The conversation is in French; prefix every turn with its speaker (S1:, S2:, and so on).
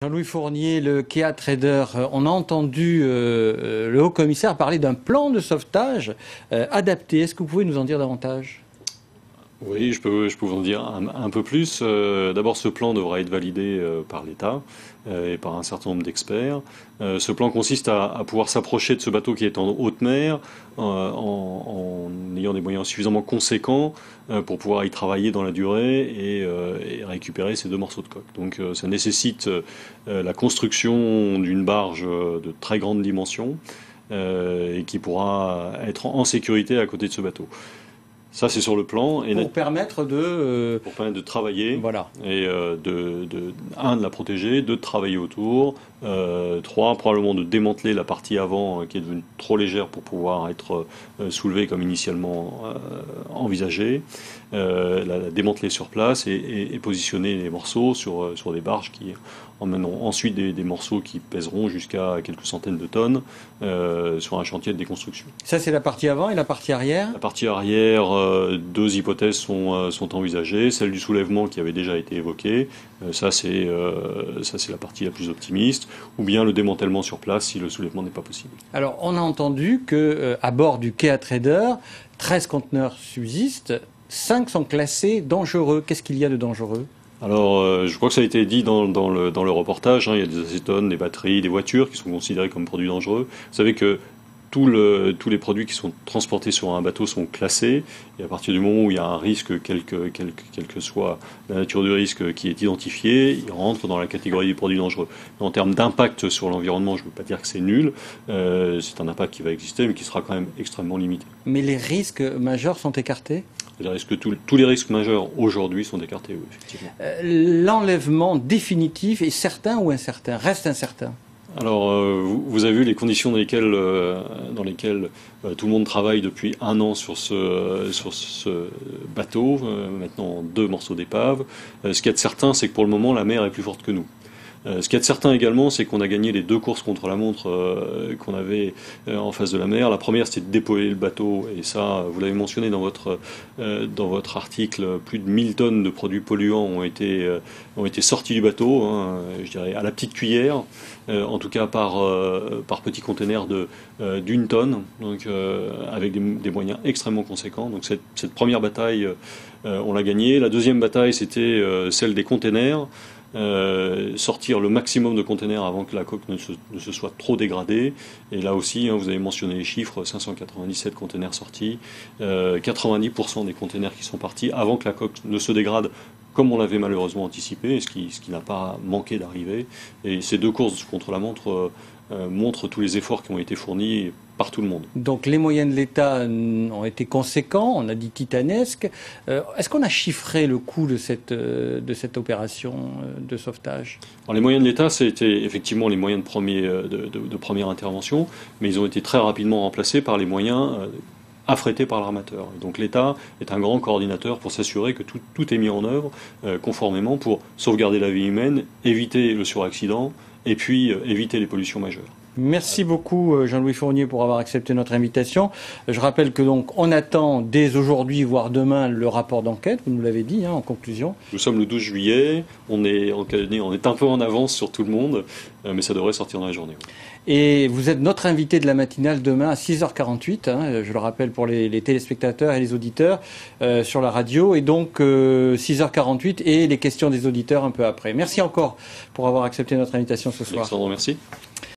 S1: Jean-Louis Fournier, le Kea Trader, on a entendu le haut-commissaire parler d'un plan de sauvetage adapté. Est-ce que vous pouvez nous en dire davantage?
S2: Oui, je peux vous en dire un peu plus. D'abord, ce plan devra être validé par l'État et par un certain nombre d'experts. Ce plan consiste à pouvoir s'approcher de ce bateau qui est en haute mer en ayant des moyens suffisamment conséquents pour pouvoir y travailler dans la durée et récupérer ces deux morceaux de coque. Donc ça nécessite la construction d'une barge de très grande dimension et qui pourra être en sécurité à côté de ce bateau. Ça, c'est sur le plan.
S1: Pour permettre de
S2: travailler.
S1: Voilà.
S2: Et de la protéger, de travailler autour. 3, probablement de démanteler la partie avant qui est devenue trop légère pour pouvoir être soulevée comme initialement envisagé. La démanteler sur place et positionner les morceaux sur des barges qui emmèneront ensuite des morceaux qui pèseront jusqu'à quelques centaines de tonnes sur un chantier de déconstruction.
S1: Ça, c'est la partie avant et la partie arrière?
S2: La partie arrière, deux hypothèses sont envisagées. Celle du soulèvement qui avait déjà été évoquée, ça c'est la partie la plus optimiste, ou bien le démantèlement sur place si le soulèvement n'est pas possible.
S1: Alors, on a entendu qu'à bord du Kea Trader, 13 conteneurs subsistent, 5 sont classés dangereux. Qu'est-ce qu'il y a de dangereux?
S2: Alors, je crois que ça a été dit dans le reportage, hein, il y a des acétones, des batteries, des voitures qui sont considérées comme produits dangereux. Vous savez que tous les produits qui sont transportés sur un bateau sont classés, et à partir du moment où il y a un risque, quelle que soit la nature du risque qui est identifié, il rentre dans la catégorie des produits dangereux. En termes d'impact sur l'environnement, je ne veux pas dire que c'est nul, c'est un impact qui va exister, mais qui sera quand même extrêmement limité.
S1: Mais les risques majeurs sont écartés?
S2: Tous les risques majeurs aujourd'hui sont écartés, oui, effectivement.
S1: L'enlèvement définitif est certain ou incertain? Reste incertain?
S2: Alors, vous avez vu les conditions dans lesquelles tout le monde travaille depuis un an sur ce bateau, maintenant 2 morceaux d'épave. Ce qu'il y a de certain, c'est que pour le moment, la mer est plus forte que nous. Ce qu'il y a de certain également, c'est qu'on a gagné les 2 courses contre la montre qu'on avait en face de la mer. La première, c'était de dépolluer le bateau, et ça, vous l'avez mentionné dans votre article, plus de 1000 tonnes de produits polluants ont été sortis du bateau, hein, je dirais à la petite cuillère, en tout cas par petit conteneur d'1 tonne, donc avec des moyens extrêmement conséquents. Donc cette première bataille, on l'a gagnée. La deuxième bataille, c'était celle des containers. Sortir le maximum de containers avant que la coque ne se soit trop dégradée. Et là aussi, hein, vous avez mentionné les chiffres, 597 containers sortis, 90% des containers qui sont partis avant que la coque ne se dégrade comme on l'avait malheureusement anticipé, ce qui n'a pas manqué d'arriver. Et ces 2 courses contre la montre montrent tous les efforts qui ont été fournis par tout le monde.
S1: Donc les moyens de l'État ont été conséquents, on a dit titanesques. Est-ce qu'on a chiffré le coût de cette opération de sauvetage?
S2: Alors, les moyens de l'État, c'était effectivement les moyens de première intervention, mais ils ont été très rapidement remplacés par les moyens affrétés par l'armateur. Donc l'État est un grand coordinateur pour s'assurer que tout est mis en œuvre conformément pour sauvegarder la vie humaine, éviter le suraccident et puis éviter les pollutions majeures.
S1: Merci beaucoup Jean-Louis Fournier pour avoir accepté notre invitation. Je rappelle que donc on attend dès aujourd'hui, voire demain, le rapport d'enquête, vous nous l'avez dit, hein, en conclusion.
S2: Nous sommes le 12 juillet, on est un peu en avance sur tout le monde, mais ça devrait sortir dans la journée.
S1: Et vous êtes notre invité de la matinale demain à 6h48, hein, je le rappelle pour les téléspectateurs et les auditeurs sur la radio, et donc 6h48 et les questions des auditeurs un peu après. Merci encore pour avoir accepté notre invitation ce soir.
S2: Alexandre, merci.